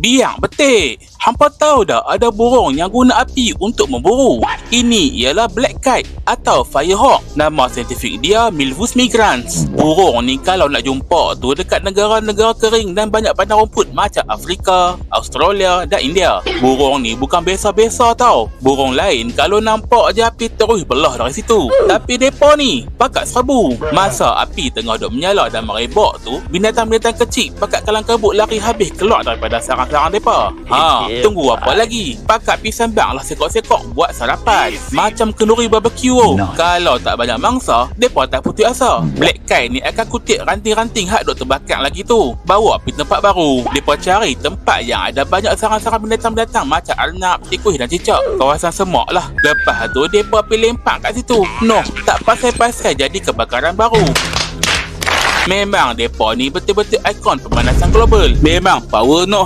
Biang betik. Hampa tahu dah ada burung yang guna api untuk memburu? Ini ialah black kite atau firehawk. Nama saintifik dia Milvus migrans. Burung ni kalau nak jumpa tu dekat negara-negara kering dan banyak padang rumput macam Afrika, Australia dan India. Burung ni bukan biasa-biasa tau. Burung lain kalau nampak je api terus belah dari situ. Tapi depa ni pakat serbu. Masa api tengah duk menyala dan merebak tu, binatang-binatang kecil pakat kalang kabut lari habis keluar daripada sarang-sarang depa. Tunggu apa lagi? Pakat pi sambang lah sekok-sekok buat sarapan. Macam kenduri barbecue. Kalau tak banyak mangsa, depa tak putus asa. Black kite ni akan kutip ranting-ranting hak duk terbakar lagi tu. Bawa pi tempat baru. Depa cari tempat yang ada banyak sarang-sarang binatang-binatang macam arnab, tikus dan cicak. Kawasan semak lah. Lepas tu depa pi lempak kat situ. Noh, tak pasal-pasal jadi kebakaran baru. Memang depa ni betul-betul ikon pemanasan global. Memang power no